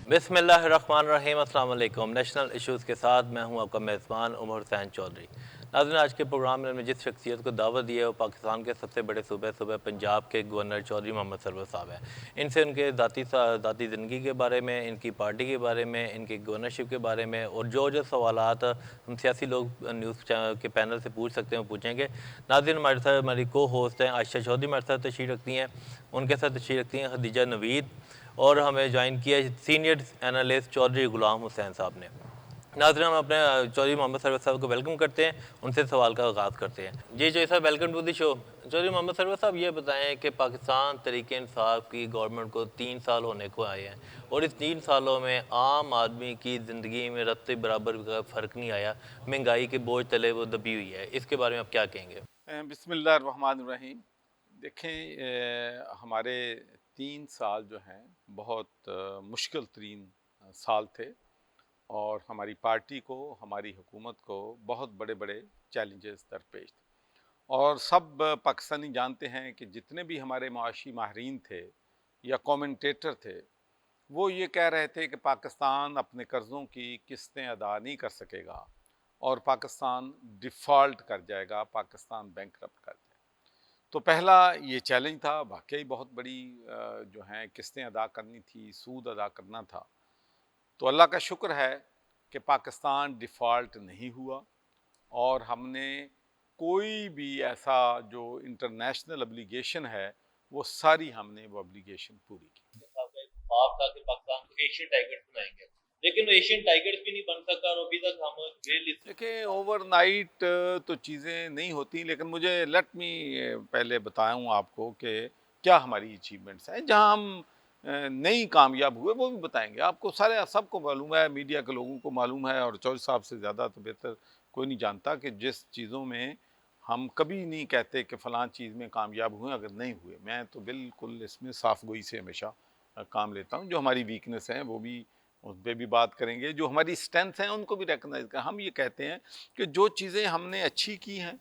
बिस्मिल्लाहिर्रहमानिर्रहीम। अस्सलाम वालेकुम। नेशनल इश्यूज़ के साथ मैं हूं आपका मेज़बान उमर हुसैन चौधरी। नाज़रीन, आज के प्रोग्राम में जिस शख्सियत को दावत दी है वो पाकिस्तान के सबसे बड़े सूबे पंजाब के गवर्नर चौधरी मोहम्मद सरवर साहब हैं। इनसे उनके ज़ाती ज़िंदगी के बारे में, इनकी पार्टी के बारे में, इनकी गवर्नरशिप के बारे में और जो सवालात हम सियासी लोग न्यूज़ के पैनल से पूछ सकते हैं वो पूछेंगे। नाज़रीन, हमारे साथ हमारी को होस्ट हैं आयशा चौधरी, हमारे साथ तशरीफ़ रखती हैं। उनके साथ तशरीफ़ रखती हैं खदीजा नवीद, और हमें ज्वाइन किया सीनियर एनालिस्ट चौधरी गुलाम हुसैन साहब ने। नाज़रीन, हम अपने चौधरी मोहम्मद सरवर साहब को वेलकम करते हैं, उनसे सवाल का आगाज़ करते हैं। जी चौधरी साहब, welcome to the show. Chaudhary Mohammad Sarwar साहब, ये बताएं कि पाकिस्तान तहरीक इंसाफ की गवर्नमेंट को 3 साल होने को आए हैं और इस 3 सालों में आम आदमी की ज़िंदगी में रत्ते बराबर का फ़र्क नहीं आया, महंगाई के बोझ तले वो दबी हुई है। इसके बारे में आप क्या कहेंगे? बिस्मिल्लाहिर्रहमानिर्रहीम। देखें, हमारे 3 साल जो हैं बहुत मुश्किल तरीन साल थे और हमारी पार्टी को, हमारी हुकूमत को बहुत बड़े बड़े चैलेंजेस दरपेश थे। और सब पाकिस्तानी जानते हैं कि जितने भी हमारे मुआशी माहरीन थे या कमेंटेटर थे, वो ये कह रहे थे कि पाकिस्तान अपने कर्ज़ों की किस्तें अदा नहीं कर सकेगा और पाकिस्तान डिफ़ॉल्ट कर जाएगा, पाकिस्तान बैंकरप्ट कर जाएगा। तो पहला ये चैलेंज था, वाक़ई बहुत बड़ी जो हैं किस्तें अदा करनी थी, सूद अदा करना था। तो अल्लाह का शुक्र है कि पाकिस्तान डिफ़ॉल्ट नहीं हुआ और हमने कोई भी ऐसा जो इंटरनेशनल ऑब्लिगेशन है, वो सारी हमने वो ऑब्लिगेशन पूरी की। आपका एक ख्वाब था कि पाकिस्तान को एशियन टाइगर्स बनाएंगे, लेकिन वो एशियन टाइगर्स भी नहीं बन सका और अभी तक हम रियलिस्टिक देखिए, ओवरनाइट तो चीज़ें नहीं होती, लेकिन मुझे लेट मी पहले बताऊँ आपको कि क्या हमारी अचीवमेंट्स हैं, जहाँ हम नहीं कामयाब हुए वो भी बताएँगे। आपको सारे सबको मालूम है, मीडिया के लोगों को मालूम है और चौधरी साहब से ज़्यादा तो बेहतर कोई नहीं जानता कि जिस चीज़ों में हम कभी नहीं कहते कि फ़लाँ चीज़ में कामयाब हुए, अगर नहीं हुए। मैं तो बिल्कुल इसमें साफ़-गोई से हमेशा काम लेता हूँ। जो हमारी वीकनेस हैं, वो भी उस पे भी बात करेंगे, जो हमारी स्ट्रेंथ हैं उनको भी रिकॉग्नाइज़ करें। हम ये कहते हैं कि जो चीज़ें हमने अच्छी की हैं,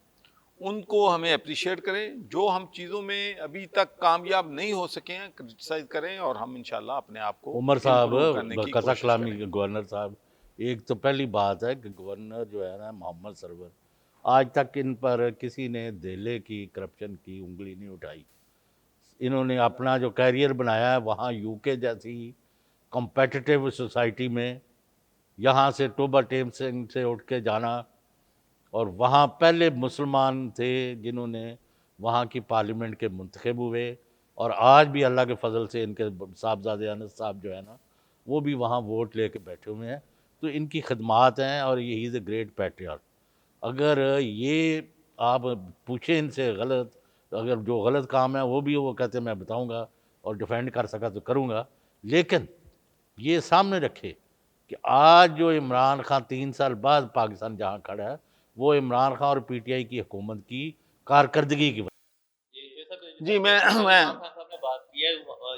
उनको हमें एप्रिशिएट करें, जो हम चीज़ों में अभी तक कामयाब नहीं हो सके हैं, क्रिटिसाइज़ करें और हम इंशाल्लाह अपने आप को उमर साहब, इम्प्रूव करने की कसा कोशिश कलामी करेंगे। गवर्नर साहब, एक तो पहली बात है कि गवर्नर जो है ना मोहम्मद सरवर, आज तक इन पर किसी ने धेले की करप्शन की उंगली नहीं उठाई। इन्होंने अपना जो कैरियर बनाया है वहाँ यूके जैसी कॉम्पिटिटिव सोसाइटी में, यहाँ से टोबा टेम सिंह से उठ के जाना, और वहाँ पहले मुसलमान थे जिन्होंने वहाँ की पार्लियामेंट के मुंतखब हुए, और आज भी अल्लाह के फजल से इनके साहबजादे अनस साहब जो है ना, वो भी वहाँ वोट लेके बैठे हुए हैं। तो इनकी खदमात हैं और ये he is a great patriot. अगर ये आप पूछें इनसे गलत, अगर जो गलत काम है वो कहते हैं मैं बताऊंगा और डिफेंड कर सका तो करूंगा। लेकिन ये सामने रखे कि आज जो इमरान खान 3 साल बाद पाकिस्तान जहाँ खड़ा है, वो इमरान खान और पीटीआई की हुकूमत की कारकर्दगी की वजह। ये सब जी, जैसा मैं कि मैं इमरान खान साहब ने बात की है,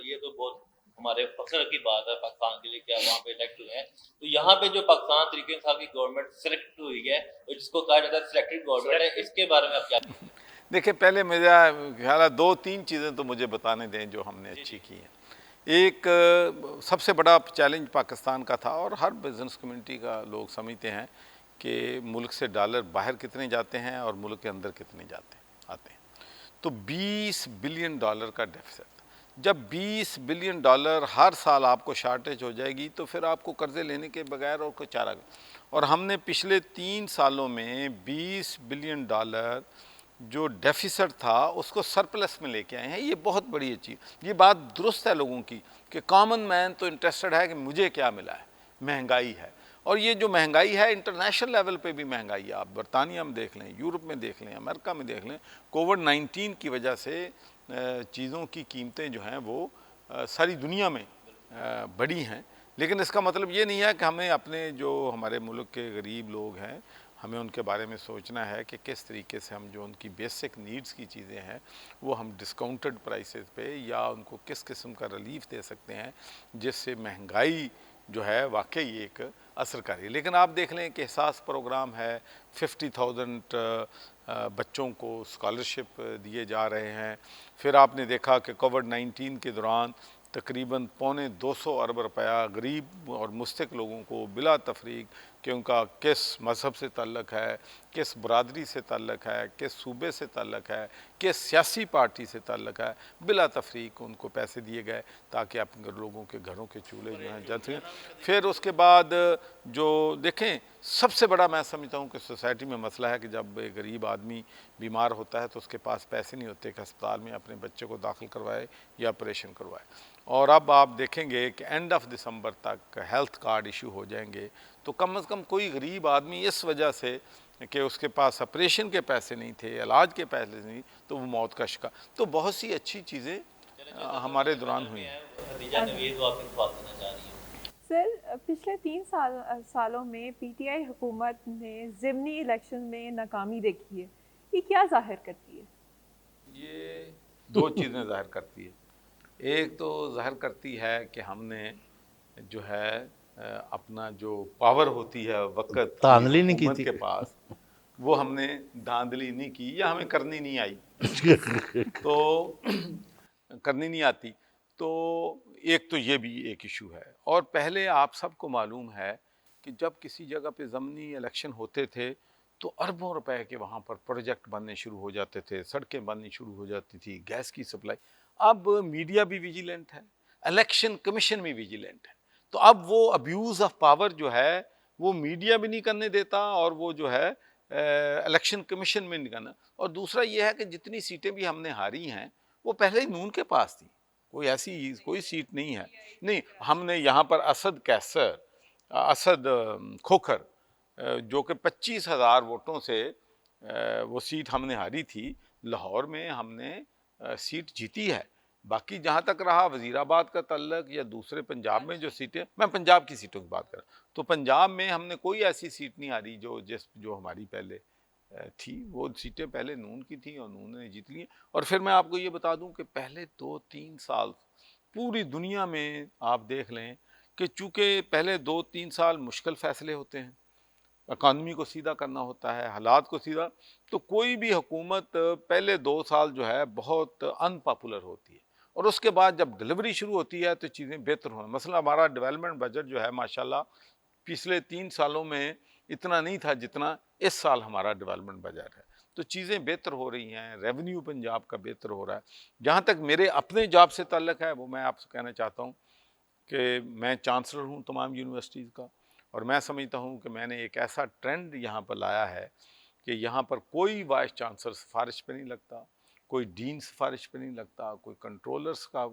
ये तो बहुत हमारे फख्र की बात है पाकिस्तान के लिए कि आप वहाँ पे इलेक्ट हुए हैं। तो यहाँ पे जो पाकिस्तान तरीके इंसाफ की गवर्नमेंट सेलेक्ट हुई है और जिसको कहा जाता है सिलेक्टेड गवर्नमेंट है, इसके बारे में आप क्या कहेंगे? देखिए, पहले मेरा ख़्याल है 2-3 चीज़ें तो मुझे बताने दें जो हमने जी अच्छी जी। की हैं। एक सबसे बड़ा चैलेंज पाकिस्तान का था और हर बिज़नेस कम्युनिटी का लोग समझते हैं कि मुल्क से डॉलर बाहर कितने जाते हैं और मुल्क के अंदर कितने जाते हैं आते हैं। तो 20 बिलियन डॉलर का डेफिसिट। जब 20 बिलियन डॉलर हर साल आपको शॉर्टेज हो जाएगी तो फिर आपको कर्जे लेने के बगैर और कोई चारा नहीं। और हमने पिछले 3 सालों में 20 बिलियन डॉलर जो डेफिसिट था उसको सरप्लस में लेके आए हैं। ये बहुत बड़ी चीज़, ये बात दुरुस्त है लोगों की कि कॉमन मैन तो इंटरेस्टेड है कि मुझे क्या मिला है। महंगाई है और ये जो महंगाई है इंटरनेशनल लेवल पे भी महंगाई है। आप बरतानिया में देख लें, यूरोप में देख लें, अमेरिका में देख लें, कोविड-19 की वजह से चीज़ों की कीमतें जो हैं वो सारी दुनिया में बढ़ी हैं। लेकिन इसका मतलब ये नहीं है कि हमें अपने जो हमारे मुल्क के गरीब लोग हैं, हमें उनके बारे में सोचना है कि किस तरीके से हम जो उनकी बेसिक नीड्स की चीज़ें हैं वो हम डिस्काउंटेड प्राइसेस पे या उनको किस किस्म का रिलीफ दे सकते हैं जिससे महंगाई जो है वाकई एक असर कर रही है। लेकिन आप देख लें कि एहसास प्रोग्राम है, 50,000 बच्चों को स्कॉलरशिप दिए जा रहे हैं। फिर आपने देखा कि कोविड-19 के दौरान तकरीबन पौने 200 अरब रुपया गरीब और मुस्तक लोगों को बिला तफरीक कि उनका किस मज़हब से ताल्लुक़ है, किस बरादरी से ताल्लुक़ है, किस सूबे से ताल्लुक़ है, किस सियासी पार्टी से ताल्लुक़ है, बिला तफरीक उनको पैसे दिए गए ताकि अपने लोगों के घरों के चूल्हे जो हैं जल सकें। फिर उसके बाद जो देखें, सबसे बड़ा मैं समझता हूँ कि सोसाइटी में मसला है कि जब एक गरीब आदमी बीमार होता है तो उसके पास पैसे नहीं होते कि अस्पताल में अपने बच्चे को दाखिल करवाए या ऑपरेशन करवाए। और अब आप देखेंगे कि एंड ऑफ दिसंबर तक हेल्थ कार्ड इशू हो जाएंगे, तो कम से कम कोई गरीब आदमी इस वजह से कि उसके पास ऑपरेशन के पैसे नहीं थे, इलाज के पैसे नहीं, तो वो मौत का शिकार। तो बहुत सी अच्छी चीज़ें हमारे दौरान हुई हैं। खदीजा नवीद वापस बात करना चाह रही हूँ। सर, पिछले 3 सालों में पीटीआई हुकूमत ने ज़िमनी इलेक्शन में नाकामी देखी है, ये क्या जाहिर करती है? ये दो चीज़ें ज़ाहिर करती है। एक तो ज़ाहिर करती है कि हमने जो है अपना जो पावर होती है वक़्त धांधली नहीं की हुकूमत थी। के पास, वो हमने धांधली नहीं की या हमें करनी नहीं आई। तो करनी नहीं आती। तो एक तो ये भी एक इशू है। और पहले आप सबको मालूम है कि जब किसी जगह पे ज़मीनी इलेक्शन होते थे तो अरबों रुपए के वहाँ पर प्रोजेक्ट बनने शुरू हो जाते थे, सड़कें बननी शुरू हो जाती थी, गैस की सप्लाई। अब मीडिया भी विजिलेंट है, इलेक्शन कमीशन भी विजिलेंट है। तो अब वो अब्यूज़ ऑफ पावर जो है वो मीडिया भी नहीं करने देता और वो जो है इलेक्शन कमीशन में नहीं करना। और दूसरा ये है कि जितनी सीटें भी हमने हारी हैं वो पहले ही नून के पास थी, कोई ऐसी कोई सीट नहीं है। नहीं, हमने यहाँ पर असद कैसर, असद खोखर जो कि 25,000 वोटों से वो सीट हमने हारी थी। लाहौर में हमने सीट जीती है। बाकी जहाँ तक रहा वज़ीराबाद का तल्लक या दूसरे पंजाब में जो सीटें, मैं पंजाब की सीटों की बात कर रहा हूँ, तो पंजाब में हमने कोई ऐसी सीट नहीं हारी जो हमारी पहले थी। वो सीटें पहले नून की थी और नून ने जीत ली। और फिर मैं आपको ये बता दूं कि पहले 2-3 साल पूरी दुनिया में आप देख लें कि चूँकि पहले 2-3 साल मुश्किल फ़ैसले होते हैं, इकॉनमी को सीधा करना होता है, हालात को सीधा, तो कोई भी हुकूमत पहले 2 साल जो है बहुत अनपॉपुलर होती है और उसके बाद जब डिलीवरी शुरू होती है तो चीज़ें बेहतर होना। मसला हमारा डेवलपमेंट बजट जो है माशाल्लाह पिछले 3 सालों में इतना नहीं था जितना इस साल हमारा डेवलपमेंट बजट है। तो चीज़ें बेहतर हो रही हैं, रेवेन्यू पंजाब का बेहतर हो रहा है। जहाँ तक मेरे अपने जॉब से ताल्लुक़ है वो मैं आपसे कहना चाहता हूँ कि मैं चांसलर हूँ तमाम यूनिवर्सिटीज़ का और मैं समझता हूँ कि मैंने एक ऐसा ट्रेंड यहाँ पर लाया है कि यहाँ पर कोई वाइस चांसलर सिफारिश पे नहीं लगता, कोई डीन सिफारिश पे नहीं लगता, कोई कंट्रोलर्स का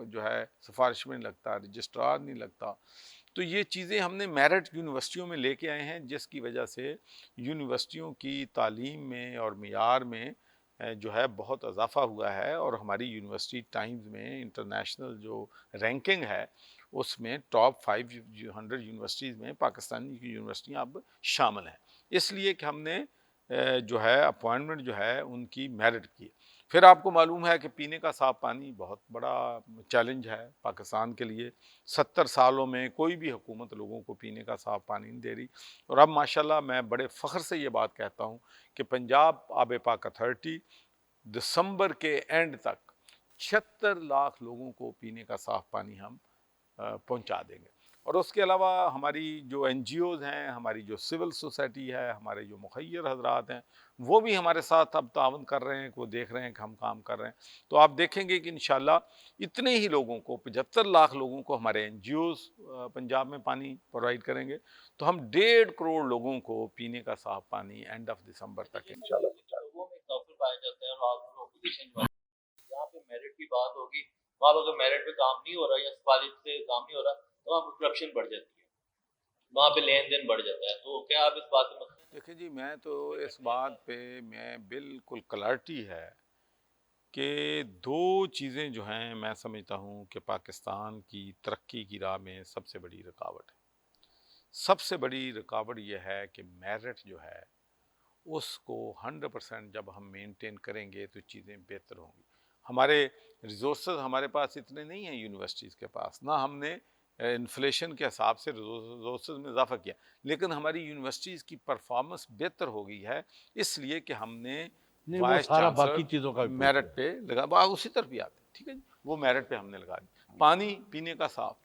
जो है सिफारिश में नहीं लगता, रजिस्ट्रार नहीं लगता। तो ये चीज़ें हमने मेरिट यूनिवर्सिटियों में लेके आए हैं जिसकी वजह से यूनिवर्सिटियों की तालीम में और मियार में जो है बहुत इजाफा हुआ है और हमारी यूनिवर्सिटी टाइम्स में इंटरनेशनल जो रैंकिंग है उसमें टॉप 500 यूनिवर्सिटीज़ में पाकिस्तानी की यूनिवर्सिटियाँ अब शामिल हैं। इसलिए कि हमने जो है अपॉइंटमेंट जो है उनकी मेरिट की। फिर आपको मालूम है कि पीने का साफ़ पानी बहुत बड़ा चैलेंज है पाकिस्तान के लिए। 70 सालों में कोई भी हुकूमत लोगों को पीने का साफ़ पानी नहीं दे रही और अब माशाल्लाह मैं बड़े फ़ख्र से ये बात कहता हूँ कि पंजाब आब पाक अथॉरिटी दिसंबर के एंड तक 76 लाख लोगों को पीने का साफ़ पानी हम पहुंचा देंगे। और उसके अलावा हमारी जो एनजीओज़ हैं, हमारी जो सिविल सोसाइटी है, हमारे जो मुखय्यर हजरात हैं, वो भी हमारे साथ अब तावन कर रहे हैं, वो देख रहे हैं कि हम काम कर रहे हैं। तो आप देखेंगे कि इंशाल्लाह इतने ही लोगों को 75 लाख लोगों को हमारे एनजीओज़ पंजाब में पानी प्रोवाइड करेंगे। तो हम 1.5 करोड़ लोगों को पीने का साफ पानी एंड ऑफ दिसंबर तक इंशाल्लाह। लोगों में काफिल पाए जाते हैं और आप ऑपोजिशन यहाँ पे मेरिट की बात होगी, वहाँ अगर मेरिट पे काम नहीं हो रहा या सिफारिश से काम नहीं हो रहा तो वहाँ पर करप्शन बढ़ जाती है, वहाँ पे लेन देन बढ़ जाता है। तो क्या आप इस बात से मत? देखिए जी, मैं तो इस बात पे मैं बिल्कुल क्लैरिटी है कि दो चीज़ें जो हैं मैं समझता हूँ कि पाकिस्तान की तरक्की की राह में सबसे बड़ी रुकावट है। सबसे बड़ी रुकावट यह है कि मेरिट जो है उसको 100% जब हम मेंटेन करेंगे तो चीज़ें बेहतर होंगी। हमारे रिसोर्सेज हमारे पास इतने नहीं हैं यूनिवर्सिटीज़ के पास, ना हमने इन्फ्लेशन के हिसाब से रिसोर्सेज में इजाफा किया, लेकिन हमारी यूनिवर्सिटीज़ की परफॉर्मेंस बेहतर हो गई है इसलिए कि हमने नहीं, वो वाइस सारा बाकी चांसलर चीज़ों का भी पूछ मेरिट रहे पे लगा। उसी तरफ भी आते हैं। ठीक है जी, वो मेरिट पे हमने लगा दी। पानी पीने का साफ,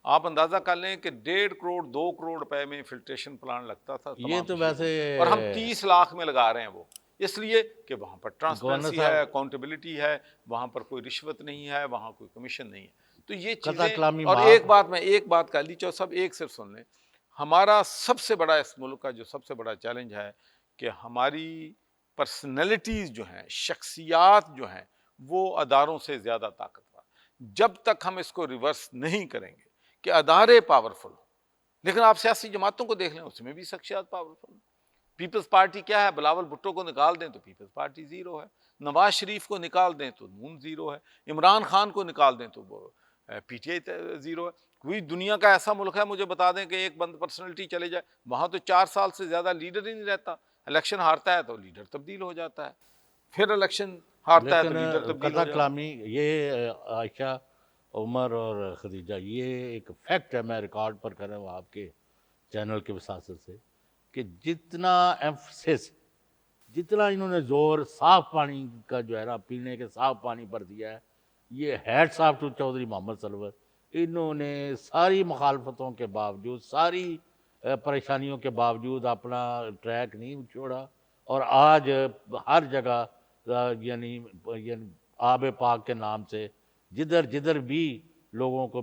आप अंदाज़ा कर लें कि 1.5 करोड़ 2 करोड़ रुपए में फिल्ट्रेशन प्लांट लगता था ये तमाम तो शहरों वैसे में, और हम 30 लाख में लगा रहे हैं वो, इसलिए कि वहाँ पर गवर्नर ट्रांसपेरेंसी है, साहब अकाउंटेबिलिटी है, वहाँ पर कोई रिश्वत नहीं है, वहाँ कोई कमीशन नहीं है। तो ये कथा चीज़ें, कलामी और माफ एक बात कह ली, सब एक सिर्फ सुन लें, हमारा सबसे बड़ा इस मुल्क का जो सबसे बड़ा चैलेंज है कि हमारी पर्सनैलिटीज़ जो हैं, शख्सियात जो हैं, वो अदारों से ज़्यादा ताकतवर। जब तक हम इसको रिवर्स नहीं करेंगे कि अदारे पावरफुल हो, लेकिन आप सियासी जमातों को देख लें, उसमें भी शख्सियात पावरफुल। पीपल्स पार्टी क्या है, बिलावल भुट्टो को निकाल दें तो पीपल्स पार्टी ज़ीरो है, नवाज शरीफ को निकाल दें तो नून ज़ीरो है, इमरान खान को निकाल दें तो वो पीटीआई ज़ीरो है। कोई दुनिया का ऐसा मुल्क है मुझे बता दें कि एक बंद पर्सनैलिटी चले जाए, वहाँ तो 4 साल से ज़्यादा लीडर ही नहीं रहता। इलेक्शन हारता है तो लीडर तब्दील हो जाता है, फिर इलेक्शन हारता है तो लीडर लेकिन तब्दील कथा हो जाता है। कलामी ये आयशा, उमर और खदीजा, ये एक फैक्ट है, मैं रिकॉर्ड पर कर रहा हूँ आपके चैनल के वसासत से, कि जितना एम्फसिस, जितना इन्होंने जोर साफ पानी का जो है ना, पीने के साफ पानी पर दिया है, ये hats off to Chaudhary Mohammad Sarwar. इन्होंने सारी मुखालफतों के बावजूद, सारी परेशानियों के बावजूद अपना ट्रैक नहीं छोड़ा, और आज हर जगह यानी आब पाक के नाम से जिधर जिधर भी लोगों को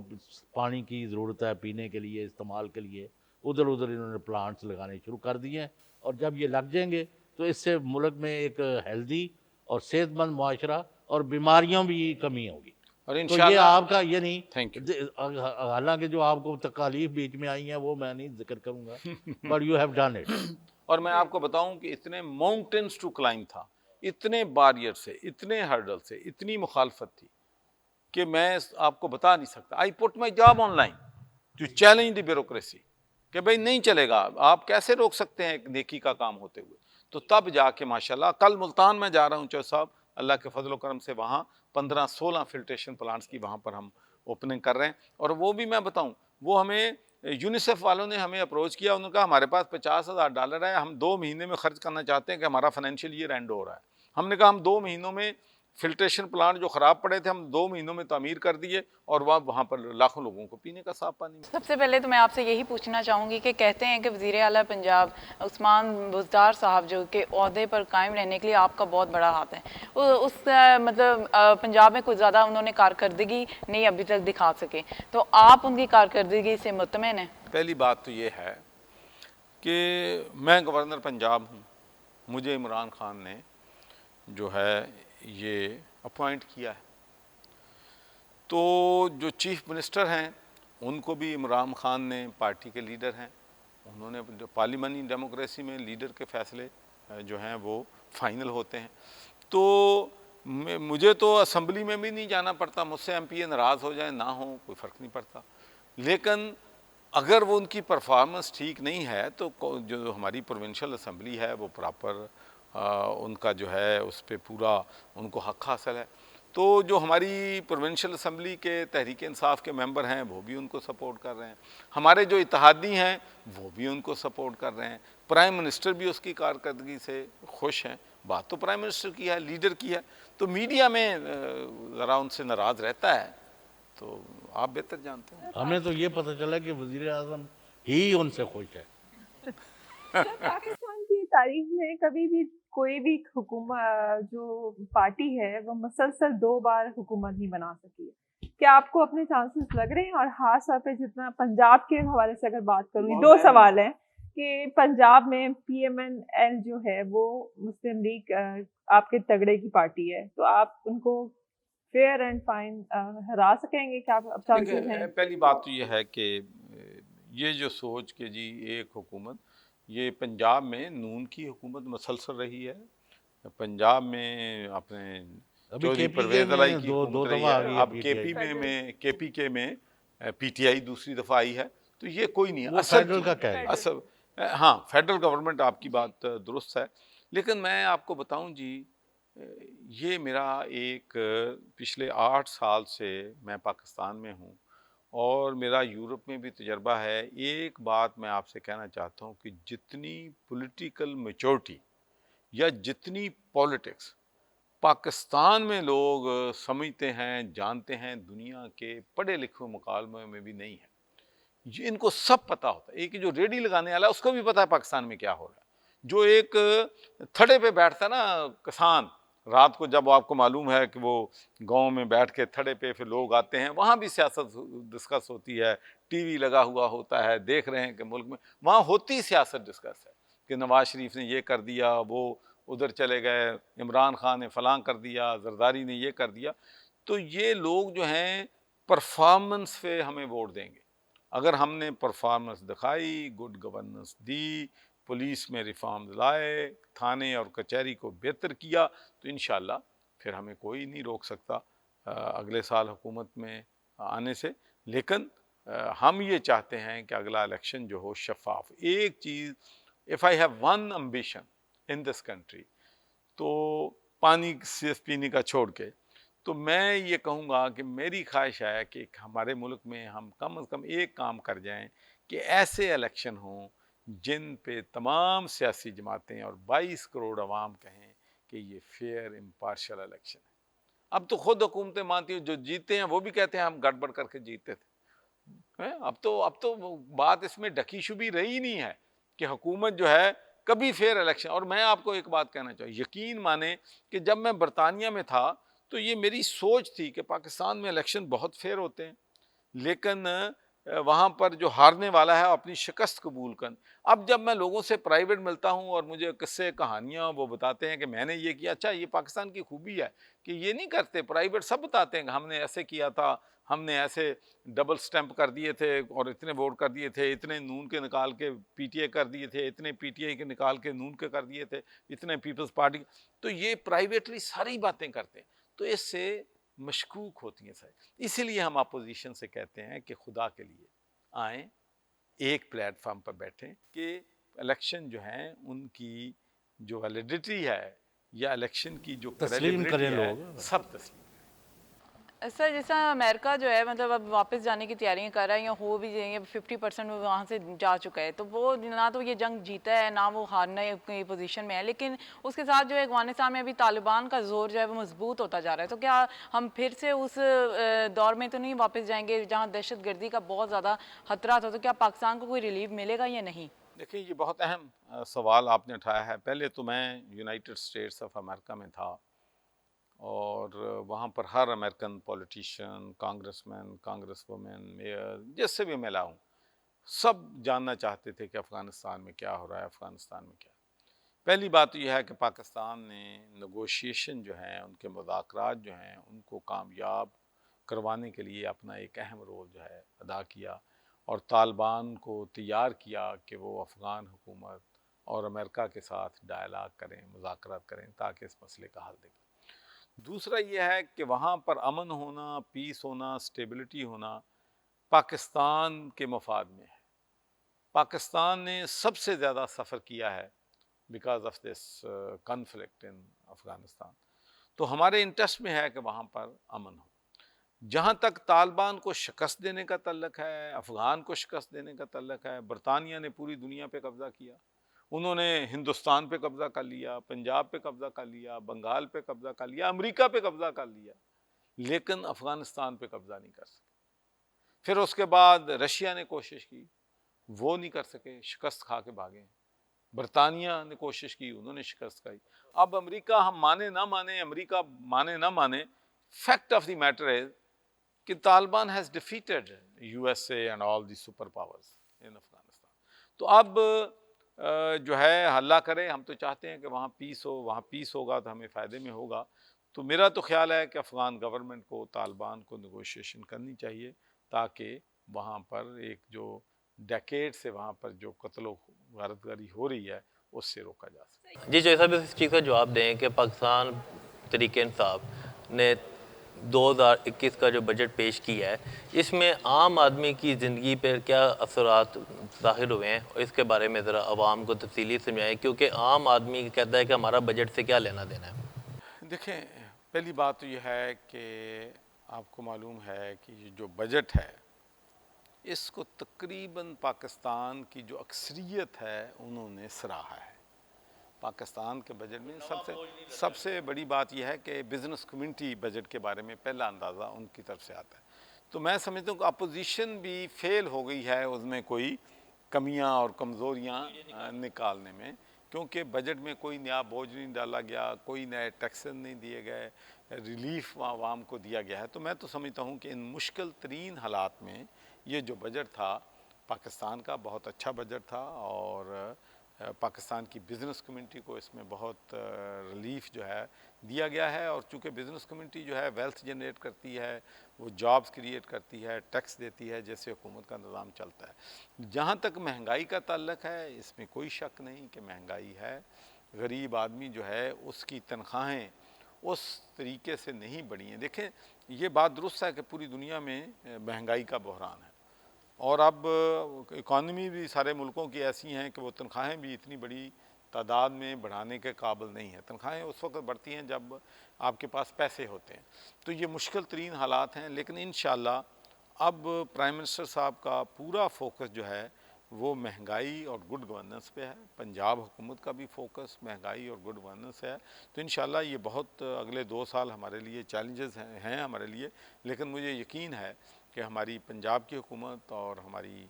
पानी की ज़रूरत है पीने के लिए, इस्तेमाल के लिए, उधर उधर इन्होंने प्लांट्स लगाने शुरू कर दिए हैं। और जब ये लग जाएंगे तो इससे मुल्क में एक हेल्दी और सेहतमंद मुआशरा और बीमारियों भी कमी होगी। और तो ये इंशाल्लाह, आपका ये नहीं, थैंक यू। हालांकि जो आपको तकालीफ बीच में आई हैं वो मैं नहीं जिक्र करूंगा, but you have done it. और मैं आपको बताऊं कि इतने माउंटेन्स टू क्लाइंब था, इतने बैरियर से, इतने हर्डल से, इतनी मुखालफत थी कि मैं आपको बता नहीं सकता। I put my job online to challenge the bureaucracy कि भाई नहीं चलेगा, आप कैसे रोक सकते हैं एक नेकी का काम होते हुए। तो तब जाके माशाल्लाह, कल मुल्तान में जा रहा हूँ चौधरी साहब, अल्लाह के फजल करम से वहाँ 15-16 फिल्ट्रेशन प्लांट्स की वहाँ पर हम ओपनिंग कर रहे हैं। और वो भी मैं बताऊँ, वो हमें यूनिसेफ वालों ने हमें अप्रोच किया, उन्होंने कहा हमारे पास $50,000 है, हम 2 महीने में खर्च करना चाहते हैं कि हमारा फाइनेंशियल ईयर एंड हो रहा है। हमने कहा हम 2 महीनों में फिल्ट्रेशन प्लांट जो ख़राब पड़े थे हम 2 महीनों में तामीर कर दिए, और वहाँ पर लाखों लोगों को पीने का साफ पानी। सबसे पहले तो मैं आपसे यही पूछना चाहूँगी कि कहते हैं कि वज़ीर आला पंजाब उस्मान बुज़दार साहब जो के ओहदे पर कायम रहने के लिए आपका बहुत बड़ा हाथ है। मतलब पंजाब में कुछ ज़्यादा उन्होंने कारकर्दगी नहीं अभी तक दिखा सके, तो आप उनकी कारकर्दगी से मुतमईन हैं? पहली बात तो ये है कि मैं गवर्नर पंजाब हूँ, मुझे इमरान खान ने जो है ये अपॉइंट किया है, तो जो चीफ मिनिस्टर हैं उनको भी इमरान खान ने, पार्टी के लीडर हैं, उन्होंने पार्लियामानी डेमोक्रेसी में लीडर के फैसले जो हैं वो फाइनल होते हैं। तो मुझे तो असम्बली में भी नहीं जाना पड़ता, मुझसे एमपीए नाराज़ हो जाए ना हो कोई फ़र्क नहीं पड़ता, लेकिन अगर वो उनकी परफॉर्मेंस ठीक नहीं है तो जो हमारी प्रोविंशियल असम्बली है वो प्रॉपर उनका जो है उस पर पूरा उनको हक़ हासिल है। तो जो हमारी प्रोविंशियल असम्बली के तहरीक इंसाफ के मेंबर हैं वो भी उनको सपोर्ट कर रहे हैं, हमारे जो इत्तेहादी हैं वो भी उनको सपोर्ट कर रहे हैं, प्राइम मिनिस्टर भी उसकी कारकर्दगी से खुश हैं। बात तो प्राइम मिनिस्टर की है, लीडर की है, तो मीडिया में ज़रा उनसे नाराज़ रहता है, तो आप बेहतर जानते हैं। हमें तो ये पता चला कि वज़ीर आज़म ही उनसे खुश है। पाकिस्तान की तारीख में कभी भी कोई भी हुकूमत जो पार्टी है वो मुसलसल 2 बार हुकूमत नहीं बना सकी है। क्या आपको अपने चांसेस लग रहे हैं? और खास तौर पे जितना पंजाब के हवाले से अगर बात करूँ, 2 सवाल हैं कि पंजाब में PMNL जो है वो मुस्लिम लीग आपके तगड़े की पार्टी है, तो आप उनको फेयर एंड फाइन हरा सकेंगे? क्या आप चांसेस हैं? पहली बात तो ये है कि ये जो सोच के जी एक हुकूमत, ये पंजाब में नून की हुकूमत मुसलसल रही है, पंजाब में अपने अभी चौधरी KPK परवेज़ इलाही में की दो हुकूमत रही दफा आ है, गई अब PTI। KPK में PTI दूसरी दफ़ा आई है, तो ये कोई नहीं है। वो फेडरल का कह रही है। असल हाँ, फेडरल गवर्नमेंट आपकी बात दुरुस्त है, लेकिन मैं आपको बताऊं जी, ये मेरा एक पिछले 8 साल से मैं पाकिस्तान में हूँ और मेरा यूरोप में भी तजर्बा है। एक बात मैं आपसे कहना चाहता हूँ कि जितनी पॉलिटिकल मैच्योरिटी या जितनी पॉलिटिक्स पाकिस्तान में लोग समझते हैं, जानते हैं, दुनिया के पढ़े लिखे मुकालमे में भी नहीं है। ये इनको सब पता होता है। एक जो रेडी लगाने वाला है उसको भी पता है पाकिस्तान में क्या हो रहा है। जो एक थड़े पे बैठता है ना किसान, रात को जब आपको मालूम है कि वो गांव में बैठ के थड़े पे फिर लोग आते हैं, वहाँ भी सियासत डिस्कस होती है, टीवी लगा हुआ होता है, देख रहे हैं कि मुल्क में वहाँ होती सियासत डिस्कस है कि नवाज शरीफ ने ये कर दिया, वो उधर चले गए, इमरान खान ने फलां कर दिया, जरदारी ने ये कर दिया। तो ये लोग जो हैं परफॉर्मेंस पे हमें वोट देंगे। अगर हमने परफॉर्मेंस दिखाई, गुड गवर्नेंस दी, पुलिस में रिफॉर्म लाए, थाने और कचहरी को बेहतर किया, तो इंशाल्लाह फिर हमें कोई नहीं रोक सकता अगले साल हुकूमत में आने से। लेकिन हम ये चाहते हैं कि अगला इलेक्शन जो हो शफाफ। एक चीज़, if I have one ambition in this country, तो पानी सिर्फ पीने का छोड़ के, तो मैं ये कहूँगा कि मेरी ख्वाहिश है कि हमारे मुल्क में हम कम से कम एक काम कर जाएं कि ऐसे इलेक्शन हों जिन पे तमाम सियासी जमातें और 22 करोड़ अवाम कहें कि ये फेयर इम्पार्शल इलेक्शन है। अब तो खुद हुकूमतें मानती हैं, जो जीते हैं वो भी कहते हैं हम गड़बड़ करके जीते थे। हैं? अब तो बात इसमें ढकी छुपी रही नहीं है कि हुकूमत जो है कभी फेयर इलेक्शन। और मैं आपको एक बात कहना चाहूँ, यकीन माने कि जब मैं बरतानिया में था तो ये मेरी सोच थी कि पाकिस्तान में इलेक्शन बहुत फेयर होते हैं, लेकिन वहाँ पर जो हारने वाला है अपनी शिकस्त कबूल कर। अब जब मैं लोगों से प्राइवेट मिलता हूँ और मुझे किस्से कहानियाँ वो बताते हैं कि मैंने ये किया, अच्छा ये पाकिस्तान की खूबी है कि ये नहीं करते, प्राइवेट सब बताते हैं कि हमने ऐसे किया था, हमने ऐसे डबल स्टैंप कर दिए थे और इतने वोट कर दिए थे, इतने नून के निकाल के पीटीआई कर दिए थे, इतने पीटीआई के निकाल के नून के कर दिए थे, इतने पीपल्स पार्टी। तो ये प्राइवेटली सारी बातें करते हैं, तो इससे मशकूक होती हैं सारी। इसीलिए हम अपोजिशन से कहते हैं कि खुदा के लिए आएँ, एक प्लेटफॉर्म पर बैठें कि इलेक्शन जो हैं उनकी जो वैलिडिटी है या इलेक्शन की जो तस्लीम करें credibility है, लोग। सब तस्लीम। सर जैसा अमेरिका जो है मतलब अब वापस जाने की तैयारियां कर रहा है या हो भी जाएंगे, 50% वो वहाँ से जा चुका है, तो वो ना तो ये जंग जीता है ना वो हारने की पोजीशन में है। लेकिन उसके साथ जो है अफगानिस्तान में अभी तालिबान का जोर जो है वो मजबूत होता जा रहा है। तो क्या हम फिर से उस दौर में तो नहीं वापस जाएंगे जहाँ दहशत गर्दी का बहुत ज़्यादा खतरा था? तो क्या पाकिस्तान को कोई रिलीफ मिलेगा या नहीं? देखिए, ये बहुत अहम सवाल आपने उठाया है। पहले तो मैं यूनाइटेड स्टेट्स ऑफ अमेरिका में था और वहाँ पर हर American politician, congressman, congresswomen, mayor, जिससे भी मिला हूँ, सब जानना चाहते थे कि अफ़गानिस्तान में क्या हो रहा है, अफ़गानिस्तान में क्या। पहली बात तो यह है कि पाकिस्तान ने नेगोशिएशन जो हैं, उनके मुज़ाकरात जो हैं, उनको कामयाब करवाने के लिए अपना एक अहम रोल जो है अदा किया और तालिबान को तैयार किया कि वो अफ़गान हुकूमत और अमेरिका के साथ डायलाग करें, मुज़ाकरात करें ताकि इस मसले का हल निकले। दूसरा ये है कि वहाँ पर अमन होना, पीस होना, स्टेबिलिटी होना पाकिस्तान के मफाद में है। पाकिस्तान ने सबसे ज़्यादा सफ़र किया है because of this conflict in Afghanistan. तो हमारे इंटरेस्ट में है कि वहाँ पर अमन हो। जहाँ तक तालिबान को शिकस्त देने का तल्लक है, अफ़गान को शिकस्त देने का तल्लक है, बरतानिया ने पूरी दुनिया पे कब्ज़ा किया। उन्होंने हिंदुस्तान पे कब्ज़ा कर लिया, पंजाब पे कब्ज़ा कर लिया, बंगाल पे कब्ज़ा कर लिया, अमेरिका पे कब्ज़ा कर लिया, लेकिन अफ़गानिस्तान पे कब्ज़ा नहीं कर सके। फिर उसके बाद रशिया ने कोशिश की, वो नहीं कर सके, शिकस्त खा के भागे। बरतानिया ने कोशिश की, उन्होंने शिकस्त खाई। अब अमेरिका, हम माने ना माने, अमेरिका माने ना माने, fact of the matter is कि Taliban has defeated USA and all the superpowers in Afghanistan. तो अब जो है हल्ला करें, हम तो चाहते हैं कि वहाँ पीस हो, वहाँ पीस होगा तो हमें फ़ायदे में होगा। तो मेरा तो ख्याल है कि अफ़गान गवर्नमेंट को तालिबान को नेगोशिएशन करनी चाहिए ताकि वहाँ पर एक जो डेकेड से वहाँ पर जो कत्लो गारतगारी हो रही है उससे रोका जा सके। जी जैसा भी इस चीज़ का जवाब दें कि पाकिस्तान तरीके इंसाफ ने 2021 का जो बजट पेश किया है, इसमें आम आदमी की ज़िंदगी पर क्या असरात ज़ाहिर हुए हैं, और इसके बारे में ज़रा आवाम को तफसीली समझाएं, क्योंकि आम आदमी कहता है कि हमारा बजट से क्या लेना देना है। देखें, पहली बात तो यह है कि आपको मालूम है कि ये जो बजट है इसको तकरीबन पाकिस्तान की जो अक्सरियत है उन्होंने सराहा है। पाकिस्तान के बजट में सबसे बड़ी बात यह है कि बिज़नेस कम्युनिटी बजट के बारे में पहला अंदाज़ा उनकी तरफ से आता है। तो मैं समझता हूँ कि अपोजिशन भी फेल हो गई है उसमें कोई कमियां और कमज़ोरियां निकालने में, क्योंकि बजट में कोई नया बोझ नहीं डाला गया, कोई नए टैक्सेस नहीं दिए गए, रिलीफ आवाम को दिया गया है। तो मैं तो समझता हूँ कि इन मुश्किल तरीन हालात में ये जो बजट था पाकिस्तान का बहुत अच्छा बजट था और पाकिस्तान की बिज़नेस कम्युनिटी को इसमें बहुत रिलीफ जो है दिया गया है। और चूँकि बिज़नेस कम्युनिटी जो है वेल्थ जनरेट करती है, वो जॉब्स क्रिएट करती है, टैक्स देती है, जैसे हुकूमत का निज़ाम चलता है। जहाँ तक महंगाई का ताल्लुक है, इसमें कोई शक नहीं कि महंगाई है। गरीब आदमी जो है उसकी तनख्वाहें उस तरीके से नहीं बढ़ी हैं। देखें, ये बात दुरुस्त है कि पूरी दुनिया में महंगाई का बहरान है और अब इकॉनमी भी सारे मुल्कों की ऐसी हैं कि वो तनख्वाहें भी इतनी बड़ी तादाद में बढ़ाने के काबिल नहीं है। तनख्वाहें उस वक्त बढ़ती हैं जब आपके पास पैसे होते हैं। तो ये मुश्किल तरीन हालात हैं, लेकिन इंशाअल्लाह अब प्राइम मिनिस्टर साहब का पूरा फोकस जो है वो महंगाई और गुड गवर्नेंस पे है। पंजाब हुकूमत का भी फोकस महंगाई और गुड गवर्नेंस है। तो इंशाअल्लाह ये बहुत अगले 2 साल हमारे लिए चैलेंजेस हैं हमारे लिए, लेकिन मुझे यकीन है कि हमारी पंजाब की हुकूमत और हमारी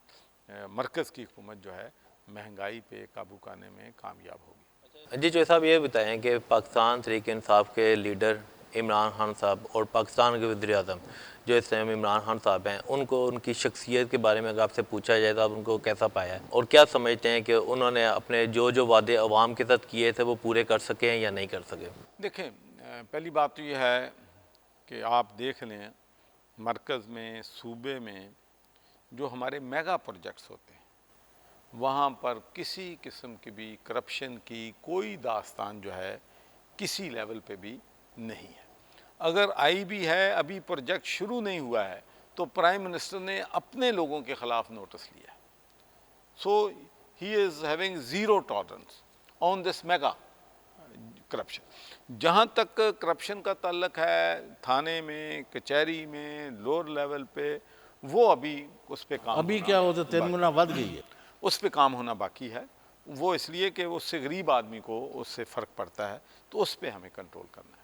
मरकज़ की हुकूमत जो है महंगाई पे काबू पाने में कामयाब होगी। जी जो साहब, ये बताएं कि पाकिस्तान तहरीक इंसाफ के लीडर इमरान खान साहब और पाकिस्तान के वज़ीर-ए-आज़म जो इस टाइम इमरान खान साहब हैं, उनको उनकी शख्सियत के बारे में अगर आपसे पूछा जाए तो आप उनको कैसा पाया है और क्या समझते हैं कि उन्होंने अपने जो वादे अवाम के साथ किए थे वो पूरे कर सके हैं या नहीं कर सके? देखें, पहली बात तो यह है कि आप देख लें मरकज़ में, सूबे में जो हमारे मेगा प्रोजेक्ट्स होते हैं वहाँ पर किसी किस्म की भी करप्शन की कोई दास्तान जो है किसी लेवल पे भी नहीं है। अगर आई भी है, अभी प्रोजेक्ट शुरू नहीं हुआ है, तो प्राइम मिनिस्टर ने अपने लोगों के ख़िलाफ़ नोटिस लिया। So he is having zero tolerance on this mega corruption. जहाँ तक करप्शन का ताल्लुक है थाने में, कचहरी में, लोअर लेवल पे, वो अभी उस पे काम अभी क्या हो तो 3 गुना बढ़ गई है। उस पे काम होना बाकी है। वो इसलिए कि उससे गरीब आदमी को उससे फ़र्क पड़ता है, तो उस पे हमें कंट्रोल करना है।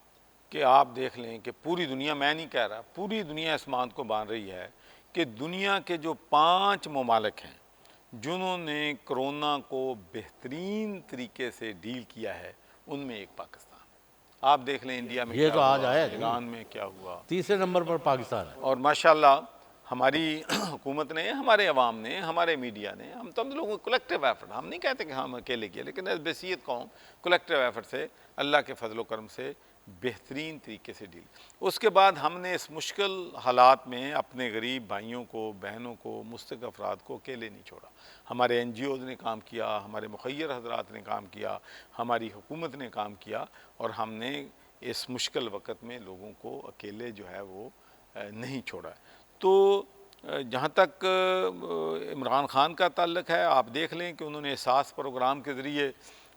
कि आप देख लें कि पूरी दुनिया, मैं नहीं कह रहा, पूरी दुनिया इस बात को मान रही है कि दुनिया के जो 5 ममालिक हैं जिन्होंने कोरोना को बेहतरीन तरीके से डील किया है, उनमें एक पाकिस्तान। आप देख लें इंडिया में ये क्या तो आज हुआ, आया, ईरान में क्या हुआ, 3 नंबर पर पाकिस्तान है। और माशाल्लाह हमारी हुकूमत ने, हमारे अवाम ने, हमारे मीडिया ने, हम तमाम लोगों कलेक्टिव एफर्ट, हम नहीं कहते कि हम अकेले किए, लेकिन एज बसीयत कौम कलेक्टिव एफर्ट से अल्लाह के फजल करम से बेहतरीन तरीके से डील। उसके बाद हमने इस मुश्किल हालात में अपने गरीब भाइयों को, बहनों को, मुस्तक अफराद को अकेले नहीं छोड़ा। हमारे NGOs ने काम किया, हमारे मुखय्यर हजरात ने काम किया, हमारी हुकूमत ने काम किया, और हमने इस मुश्किल वक़्त में लोगों को अकेले जो है वो नहीं छोड़ा। तो जहाँ तक इमरान खान का ताल्लुक है, आप देख लें कि उन्होंने एहसास प्रोग्राम के ज़रिए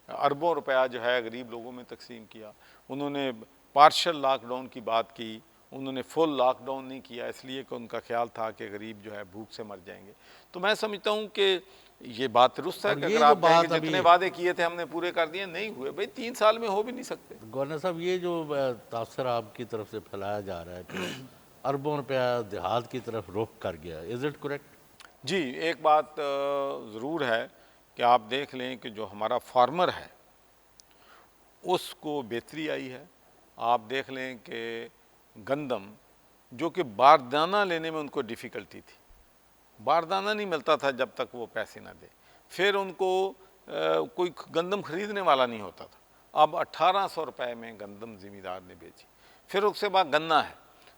अरबों रुपया जो है गरीब लोगों में तकसीम किया। उन्होंने पार्शल लॉकडाउन की बात की, उन्होंने फुल लॉकडाउन नहीं किया, इसलिए कि उनका ख्याल था कि गरीब जो है भूख से मर जाएंगे। तो मैं समझता हूँ कि ये बात दुरुस्त है कि अगर आप कहेंगे जितने वादे किए थे हमने पूरे कर दिए, नहीं हुए। भाई 3 साल में हो भी नहीं सकते। गवर्नर साहब, ये जो तासर आपकी तरफ से फैलाया जा रहा है कि अरबों रुपया देहात की तरफ रुख कर गया, इज़ इट करेक्ट? जी, एक बात ज़रूर है कि आप देख लें कि जो हमारा फार्मर है उसको बेहतरी आई है। आप देख लें कि गंदम, जो कि बारदाना लेने में उनको डिफ़िकल्टी थी, बारदाना नहीं मिलता था जब तक वो पैसे ना दे, फिर उनको कोई गंदम ख़रीदने वाला नहीं होता था। अब 1800 रुपये में गंदम ज़मींदार ने बेची। फिर उसके बाद गन्ना है,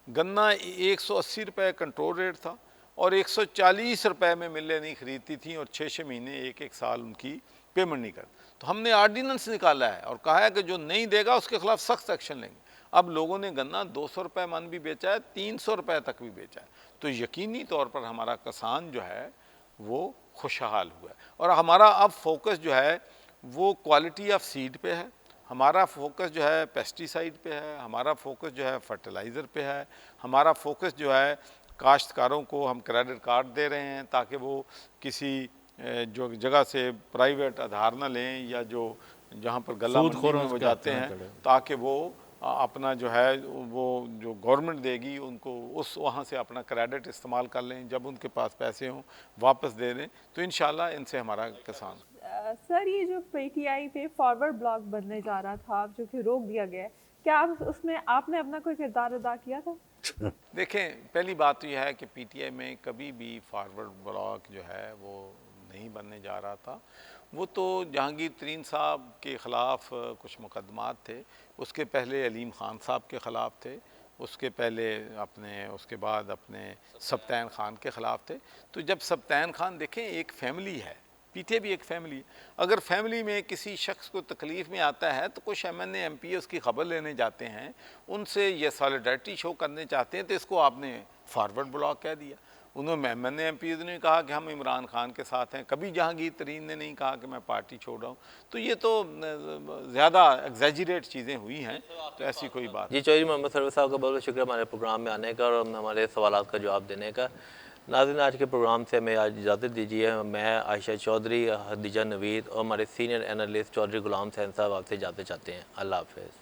गन्ना 180 रुपये कंट्रोल रेट था और 140 रुपये में मिलें नहीं खरीदती थी, और 6-6 महीने, 1-1 साल उनकी पेमेंट नहीं कर। तो हमने आर्डिनेंस निकाला है और कहा है कि जो नहीं देगा उसके खिलाफ सख्त एक्शन लेंगे। अब लोगों ने गन्ना 200 रुपये मन भी बेचा है, 300 रुपये तक भी बेचा है। तो यकीनी तौर पर हमारा किसान जो है वो खुशहाल हुआ है। और हमारा अब फोकस जो है वो क्वालिटी ऑफ सीड पे है, हमारा फोकस जो है पेस्टिसाइड पे है, हमारा फोकस जो है फर्टिलाइज़र पे है, हमारा फोकस जो है काश्तकारों को हम क्रेडिट कार्ड दे रहे हैं ताकि वो किसी जो जगह से प्राइवेट आधार न लें, या जो जहाँ पर गला मंडी सूदखोरों में वो के जाते हाथ में हैं चढ़े। ताकि वो अपना जो है वो जो गवर्नमेंट देगी उनको उस वहाँ से अपना क्रेडिट इस्तेमाल कर लें, जब उनके पास पैसे हों वापस दे दें, तो इंशाल्लाह इनसे हमारा किसान। सर, ये जो पीटीआई पे फॉरवर्ड ब्लॉक बनने जा रहा था जो कि रोक दिया गया है, क्या आप उसमें आपने अपना कोई किरदार अदा किया था? देखें, पहली बात तो यह है कि पीटीआई में कभी भी फॉरवर्ड ब्लॉक जो है वो नहीं बनने जा रहा था। वो तो जहांगीर तरीन साहब के ख़िलाफ़ कुछ मुकदमात थे, उसके पहले अलीम ख़ान साहब के ख़िलाफ़ थे, उसके पहले उसके बाद अपने सब्तैन ख़ान के ख़िलाफ़ थे। तो जब सब्तैन ख़ान देखें, एक फैमिली है, पीटीआई भी एक फैमिली है। अगर फैमिली में किसी शख्स को तकलीफ़ में आता है तो कुछ एमएनए एमपी उसकी खबर लेने जाते हैं, उनसे ये सॉलिडारिटी शो करने चाहते हैं, तो इसको आपने फॉरवर्ड ब्लॉक कह दिया। उन्होंने एमएनए एमपी ने कहा कि हम इमरान खान के साथ हैं, कभी जहांगीर तरीन ने नहीं कहा कि मैं पार्टी छोड़ रहा हूँ। तो ये तो ज़्यादा एग्जैजरेट चीज़ें हुई हैं, तो ऐसी कोई बात। जी, चौधरी मोहम्मद सरवर साहब का बहुत बहुत शुक्रिया हमारे प्रोग्राम में आने का और हमारे सवालात का जवाब देने का। नाज़रीन, आज के प्रोग्राम से हमें आज इजाज़त दीजिए। मैं आयशा चौधरी, हदीजा नवीद और हमारे सीनियर एनालिस्ट चौधरी गुलाम हुसैन साहब आपसे इजाज़त चाहते हैं। अल्लाह हाफ़िज़।